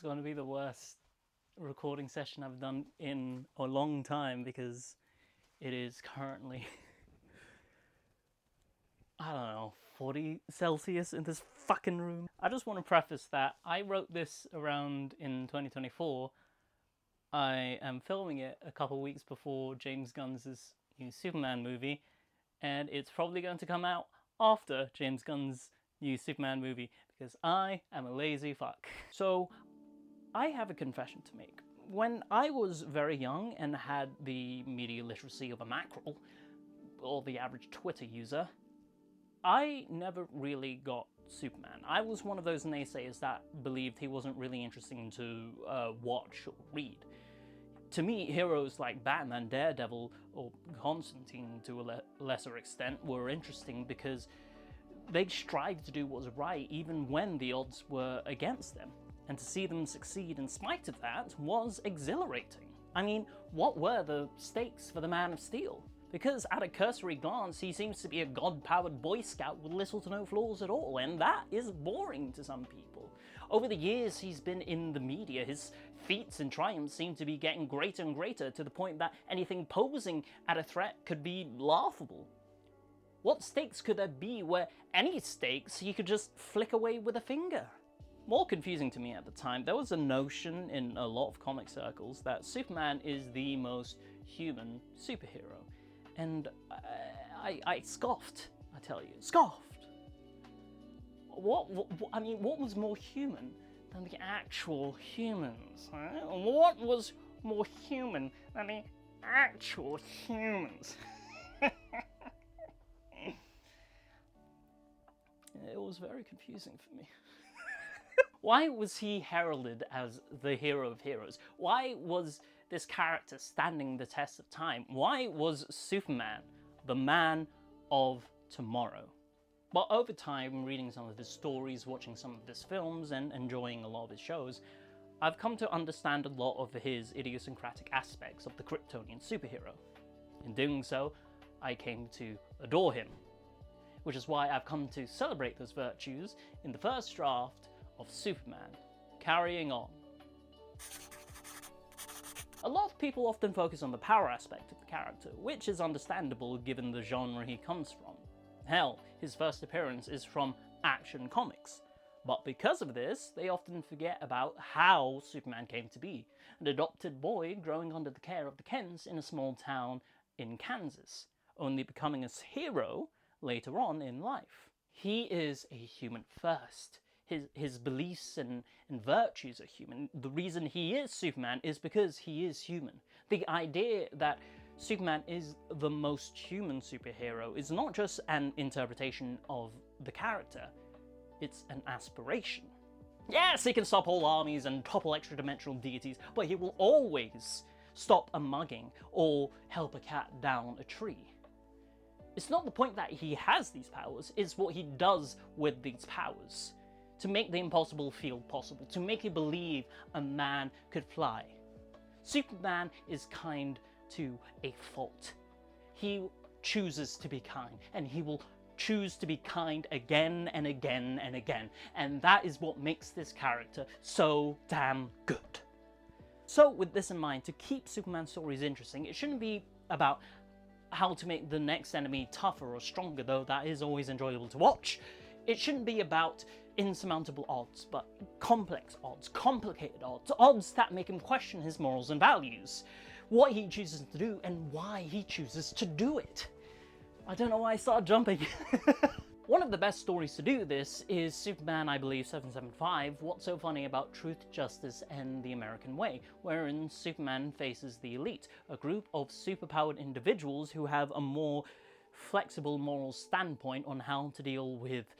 going to be the worst recording session I've done in a long time because it is currently, I don't know, 40 Celsius in this fucking room. I just want to preface that I wrote this around in 2024. I am filming it a couple weeks before James Gunn's new Superman movie, and it's probably going to come out after James Gunn's new Superman movie because I am a lazy fuck. So I have a confession to make. When I was very young and had the media literacy of a mackerel, or the average Twitter user, I never really got Superman. I was one of those naysayers that believed he wasn't really interesting to watch or read. To me, heroes like Batman, Daredevil, or Constantine to a lesser extent were interesting because they strived to do what was right even when the odds were against them. And to see them succeed in spite of that was exhilarating. I mean, what were the stakes for the Man of Steel? Because at a cursory glance, he seems to be a god-powered Boy Scout with little to no flaws at all, and that is boring to some people. Over the years he's been in the media, his feats and triumphs seem to be getting greater and greater to the point that anything posing at a threat could be laughable. What stakes could there be where any stakes he could just flick away with a finger? More confusing to me at the time, there was a notion in a lot of comic circles that Superman is the most human superhero. And I scoffed, I tell you. Scoffed! What was more human than the actual humans? Huh? What was more human than the actual humans? It was very confusing for me. Why was he heralded as the hero of heroes? Why was this character standing the test of time? Why was Superman the man of tomorrow? Well, over time, reading some of his stories, watching some of his films, and enjoying a lot of his shows, I've come to understand a lot of his idiosyncratic aspects of the Kryptonian superhero. In doing so, I came to adore him, which is why I've come to celebrate those virtues in the first draft of Superman, Carrying On. A lot of people often focus on the power aspect of the character, which is understandable given the genre he comes from. Hell, his first appearance is from Action Comics. But because of this, they often forget about how Superman came to be, an adopted boy growing under the care of the Kents in a small town in Kansas, only becoming a hero later on in life. He is a human first. His beliefs and virtues are human. The reason he is Superman is because he is human. The idea that Superman is the most human superhero is not just an interpretation of the character, it's an aspiration. Yes, he can stop all armies and topple extra-dimensional deities, but he will always stop a mugging or help a cat down a tree. It's not the point that he has these powers, it's what he does with these powers. To make the impossible feel possible, to make you believe a man could fly. Superman is kind to a fault. He chooses to be kind, and he will choose to be kind again and again and again, and that is what makes this character so damn good. So with this in mind, to keep Superman stories interesting, it shouldn't be about how to make the next enemy tougher or stronger, though that is always enjoyable to watch. It shouldn't be about insurmountable odds, but complex odds, complicated odds, odds that make him question his morals and values, what he chooses to do and why he chooses to do it. I don't know why I started jumping. One of the best stories to do this is Superman, I believe, 775, What's So Funny About Truth, Justice, and the American Way, wherein Superman faces the elite, a group of superpowered individuals who have a more flexible moral standpoint on how to deal with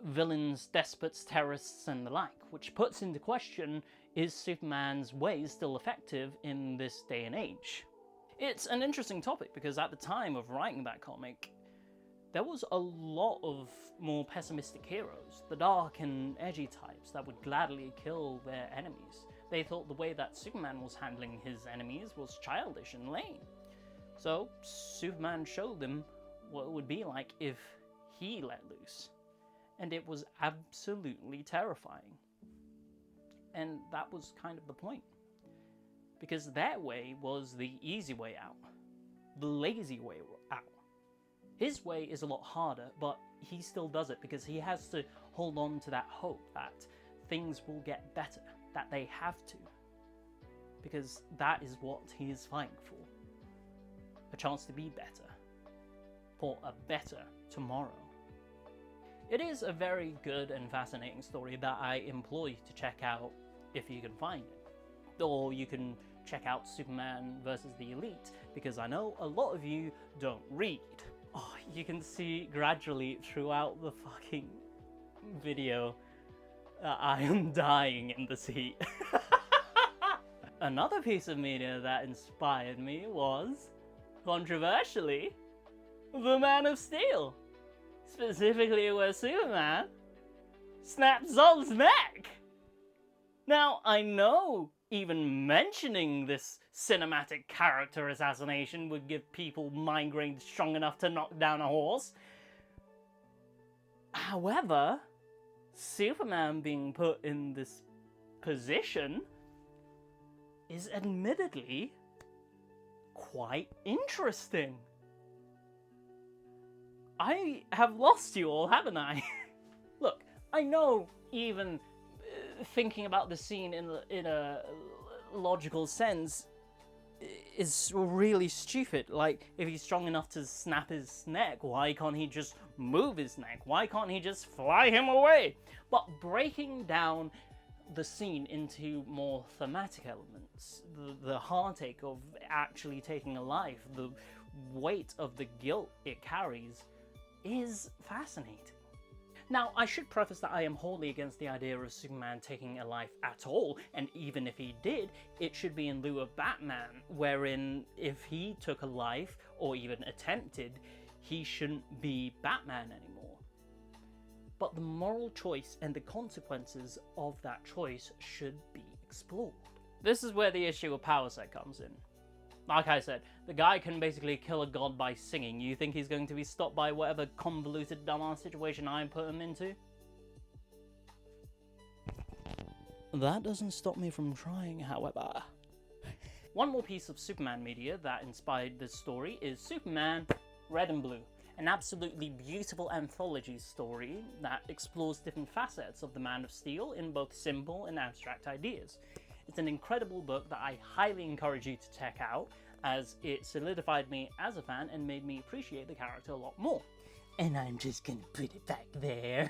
villains, despots, terrorists, and the like, which puts into question, is Superman's way still effective in this day and age? It's an interesting topic because at the time of writing that comic, there was a lot of more pessimistic heroes, the dark and edgy types that would gladly kill their enemies. They thought the way that Superman was handling his enemies was childish and lame. So Superman showed them what it would be like if he let loose. And it was absolutely terrifying. and that was kind of the point. Because their way was the easy way out, the lazy way out. His way is a lot harder, but he still does it because he has to hold on to that hope that things will get better, that they have to. Because that is what he is fighting for. A chance to be better. For a better tomorrow. It is a very good and fascinating story that I implore you to check out if you can find it. Or you can check out Superman vs. the Elite, because I know a lot of you don't read. Oh, you can see gradually throughout the fucking video that I am dying in the seat. Another piece of media that inspired me was, controversially, the Man of Steel. Specifically where Superman snaps Zod's neck. Now, I know even mentioning this cinematic character assassination would give people migraines strong enough to knock down a horse. However, Superman being put in this position is admittedly quite interesting. I have lost you all, haven't I? Look, I know even thinking about the scene in a logical sense is really stupid. Like, if he's strong enough to snap his neck, why can't he just move his neck? Why can't he just fly him away? But breaking down the scene into more thematic elements, the heartache of actually taking a life, the weight of the guilt it carries, is fascinating. Now, I should preface that I am wholly against the idea of Superman taking a life at all, and even if he did, it should be in lieu of Batman, wherein if he took a life, or even attempted, he shouldn't be Batman anymore. But the moral choice and the consequences of that choice should be explored. This is where the issue of power set comes in. Like I said, the guy can basically kill a god by singing. You think he's going to be stopped by whatever convoluted dumbass situation I put him into? That doesn't stop me from trying, however. One more piece of Superman media that inspired this story is Superman Red and Blue, an absolutely beautiful anthology story that explores different facets of the Man of Steel in both simple and abstract ideas. It's an incredible book that I highly encourage you to check out, as it solidified me as a fan and made me appreciate the character a lot more. And I'm just gonna put it back there.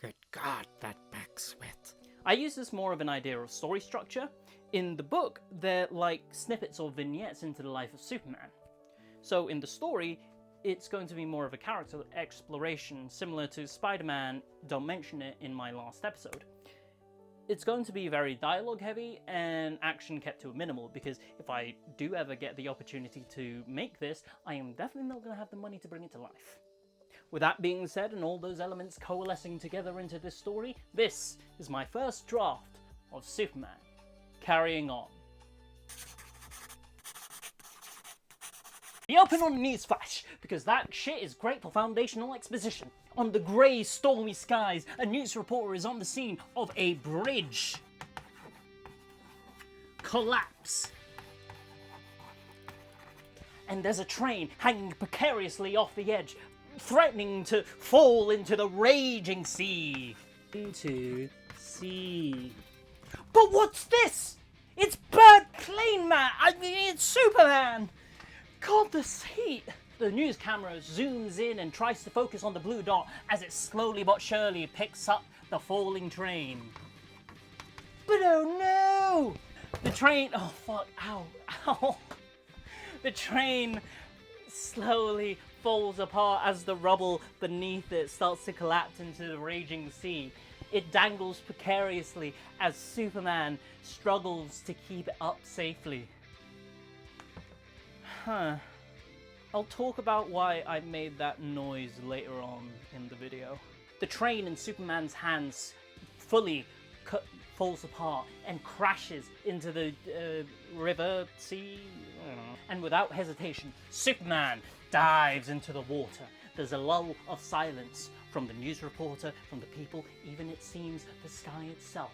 Good God, that back sweat. I use this more of an idea of story structure. In the book, they're like snippets or vignettes into the life of Superman. So in the story, it's going to be more of a character exploration, similar to Spider-Man, don't mention it, in my last episode. It's going to be very dialogue heavy and action kept to a minimal, because if I do ever get the opportunity to make this, I am definitely not going to have the money to bring it to life. With that being said, and all those elements coalescing together into this story, this is my first draft of Superman. Carrying on. Be open on the newsflash, because that shit is great for foundational exposition. On the grey, stormy skies, a news reporter is on the scene of a bridge collapse. And there's a train hanging precariously off the edge, threatening to fall into the raging sea. Into sea. But what's this? It's Bird Plane Man! I mean, it's Superman! God, the heat! The news camera zooms in and tries to focus on the blue dot as it slowly but surely picks up the falling train. But oh no! The train, oh fuck, ow, ow. The train slowly falls apart as the rubble beneath it starts to collapse into the raging sea. It dangles precariously as Superman struggles to keep it up safely. I'll talk about why I made that noise later on in the video. The train in Superman's hands fully falls apart and crashes into the river, sea, I don't know. And without hesitation, Superman dives into the water. There's a lull of silence from the news reporter, from the people, even it seems the sky itself.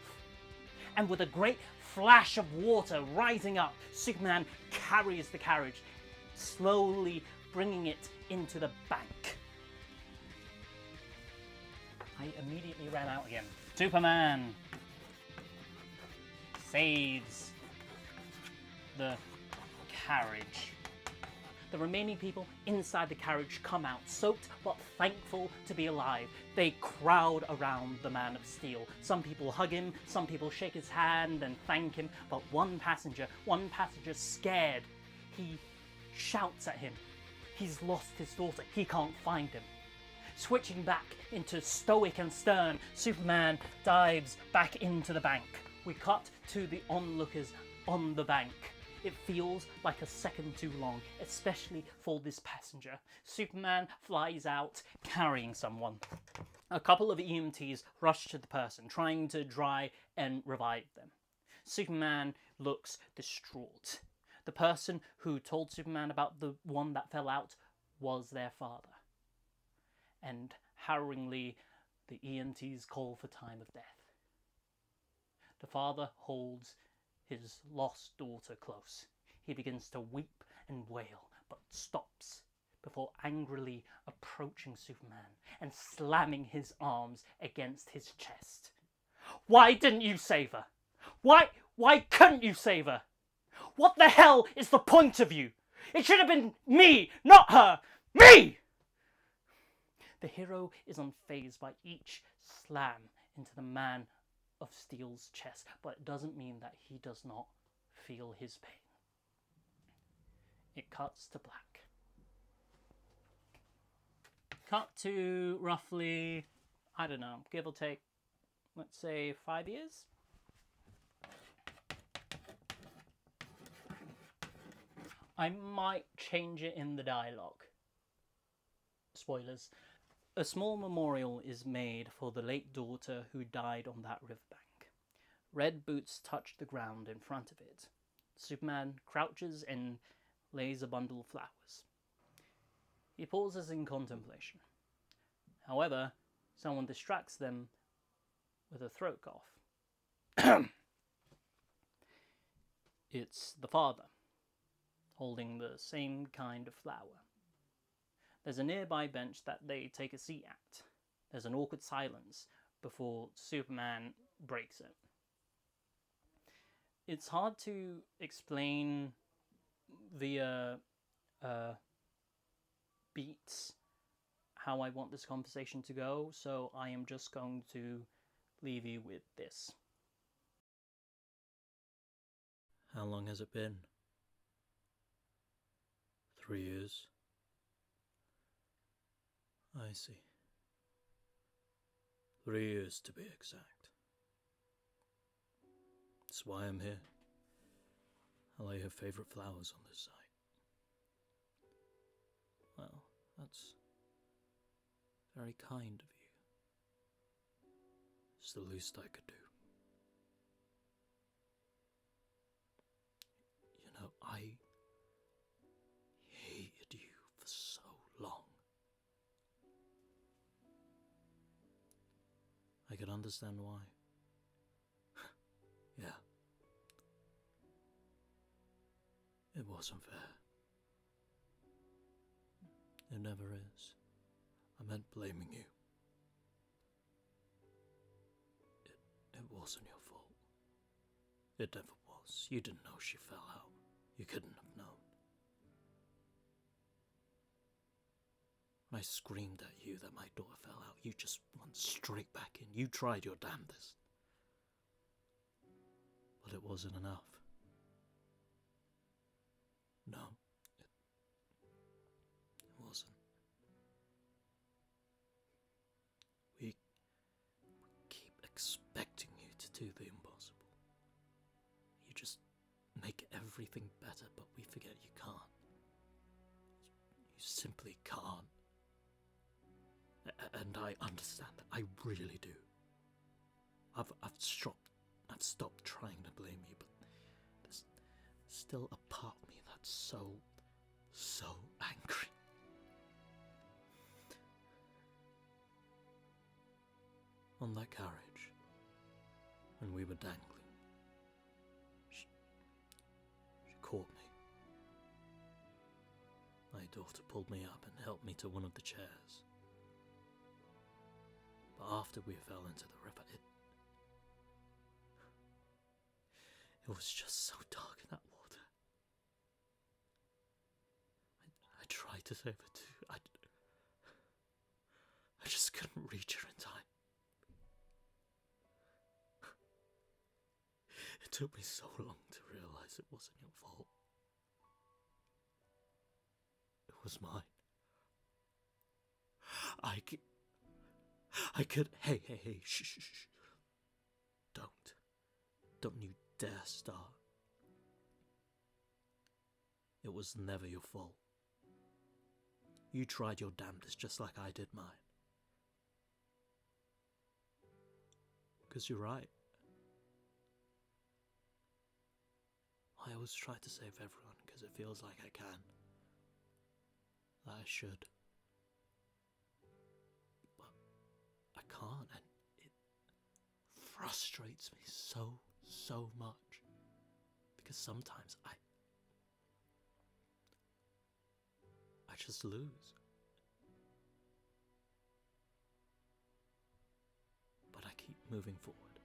And with a great flash of water rising up, Superman carries the carriage, slowly bringing it into the bank. I immediately ran out again. Superman saves the carriage. The remaining people inside the carriage come out, soaked but thankful to be alive. They crowd around the Man of Steel. Some people hug him, some people shake his hand and thank him, but one passenger scared, he shouts at him. He's lost his daughter, he can't find him. Switching back into stoic and stern, Superman dives back into the bank. We cut to the onlookers on the bank. It feels like a second too long, especially for this passenger. Superman flies out carrying someone. A couple of EMTs rush to the person, trying to try and revive them. Superman looks distraught. The person who told Superman about the one that fell out was their father. And harrowingly, the EMTs call for time of death. The father holds his lost daughter close. He begins to weep and wail, but stops before angrily approaching Superman and slamming his arms against his chest. Why didn't you save her? Why couldn't you save her? What the hell is the point of you? It should have been me, not her. Me! The hero is unfazed by each slam into the Man of Steel's chest, but it doesn't mean that he does not feel his pain. It cuts to black. Cut to roughly, I don't know, give or take, let's say 5 years? I might change it in the dialogue. Spoilers. A small memorial is made for the late daughter who died on that riverbank. Red boots touch the ground in front of it. Superman crouches and lays a bundle of flowers. He pauses in contemplation. However, someone distracts them with a throat cough. It's the father, holding the same kind of flower. There's a nearby bench that they take a seat at. There's an awkward silence before Superman breaks it. It's hard to explain via beats how I want this conversation to go, so I am just going to leave you with this. How long has it been? 3 years. I see. 3 years to be exact. That's why I'm here. I lay her favourite flowers on this site. Well, that's very kind of you. It's the least I could do. You know, I hated you for so long. I can understand why. Yeah. It wasn't fair. It never is. I meant blaming you. It wasn't your fault. It never was. You didn't know she fell out. You couldn't have known. When I screamed at you that my daughter fell out, you just went straight back in. You tried your damnedest. But it wasn't enough. No, it wasn't. We keep expecting you to do the impossible. You just make everything better, but we forget you can't. You simply can't. And I understand that. I really do. I've stopped trying to blame you, but there's still a part of me that's so angry. on that carriage, when we were dangling, she caught me. My daughter pulled me up and helped me to one of the chairs. But after we fell into the river, it was just so dark in that water. I tried to save her too. I just couldn't reach her in time. It took me so long to realise it wasn't your fault. It was mine. I could. Hey, shh. Don't you dare start. It was never your fault. You tried your damnedest just like I did mine. Because you're right. I always try to save everyone because it feels like I can. That I should. But I can't, and it frustrates me so much. Because sometimes I just lose. But I keep moving forward.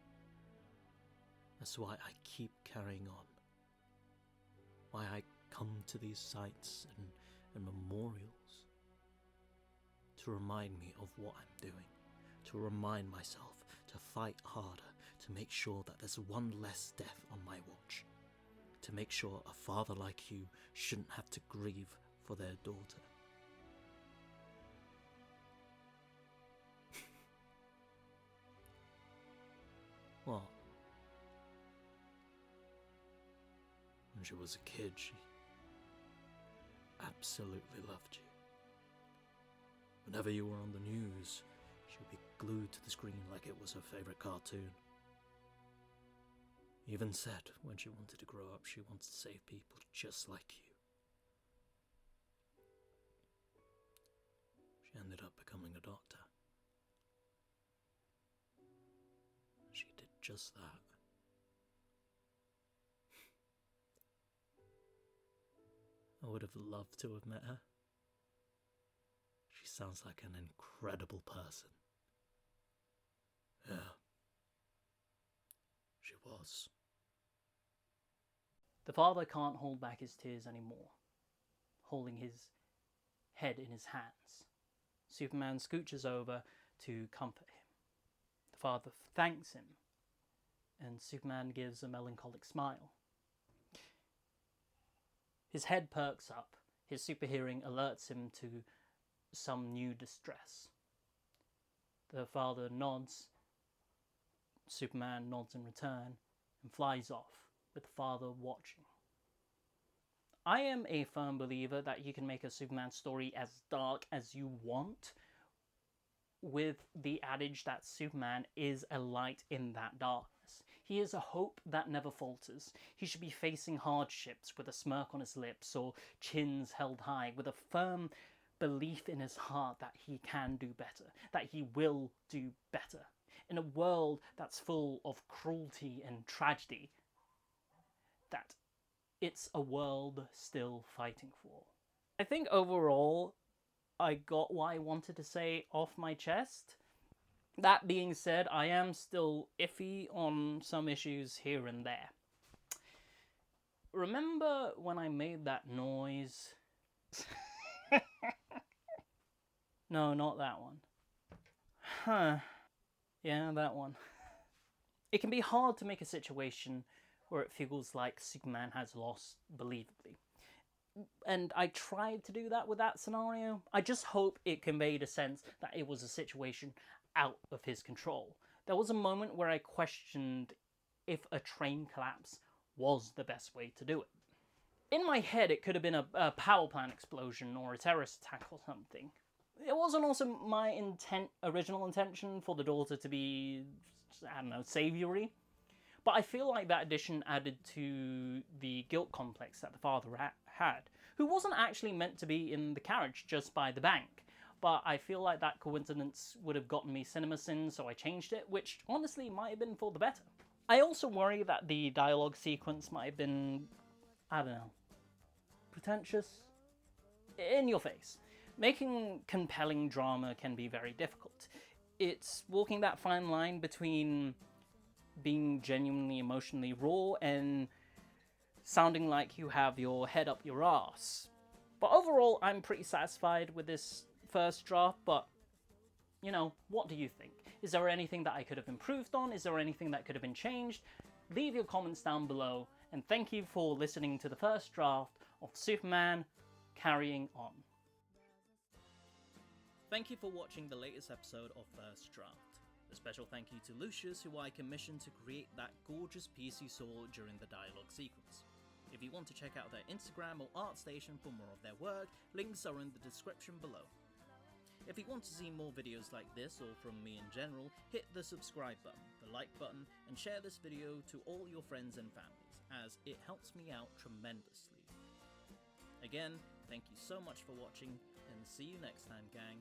That's why I keep carrying on. Why I come to these sites and memorials. To remind me of what I'm doing. To remind myself to fight harder. To make sure that there's one less death on my watch. To make sure a father like you shouldn't have to grieve for their daughter. What? When she was a kid, she absolutely loved you. Whenever you were on the news, she would be glued to the screen like it was her favourite cartoon. Even said when she wanted to grow up, she wanted to save people just like you. She ended up becoming a doctor. She did just that. I would have loved to have met her. She sounds like an incredible person. Yeah. She was. The father can't hold back his tears anymore, holding his head in his hands. Superman scooches over to comfort him. The father thanks him, and Superman gives a melancholic smile. His head perks up. His super hearing alerts him to some new distress. The father nods. Superman nods in return and flies off, with the father watching. I am a firm believer that you can make a Superman story as dark as you want, with the adage that Superman is a light in that darkness. He is a hope that never falters. He should be facing hardships with a smirk on his lips or chins held high, with a firm belief in his heart that he can do better, that he will do better. In a world that's full of cruelty and tragedy, that it's a world still fighting for. I think overall, I got what I wanted to say off my chest. That being said, I am still iffy on some issues here and there. Remember when I made that noise? No, not that one. Huh. Yeah, that one. It can be hard to make a situation where it feels like Superman has lost believably. And I tried to do that with that scenario. I just hope it conveyed a sense that it was a situation out of his control. There was a moment where I questioned if a train collapse was the best way to do it. In my head, it could have been a power plant explosion or a terrorist attack or something. It wasn't also my original intention for the daughter to be, I don't know, saviory. But I feel like that addition added to the guilt complex that the father had, who wasn't actually meant to be in the carriage just by the bank, but I feel like that coincidence would have gotten me CinemaSins, so I changed it, which honestly might have been for the better. I also worry that the dialogue sequence might have been, I don't know, pretentious? In your face. Making compelling drama can be very difficult. It's walking that fine line between being genuinely emotionally raw and sounding like you have your head up your ass. But overall, I'm pretty satisfied with this first draft, but, you know, what do you think? Is there anything that I could have improved on? Is there anything that could have been changed? Leave your comments down below, and thank you for listening to the first draft of Superman Carrying On. Thank you for watching the latest episode of First Draft. A special thank you to Lucius, who I commissioned to create that gorgeous piece you saw during the dialogue sequence. If you want to check out their Instagram or ArtStation for more of their work, links are in the description below. If you want to see more videos like this, or from me in general, hit the subscribe button, the like button, and share this video to all your friends and families, as it helps me out tremendously. Again, thank you so much for watching, and see you next time, gang.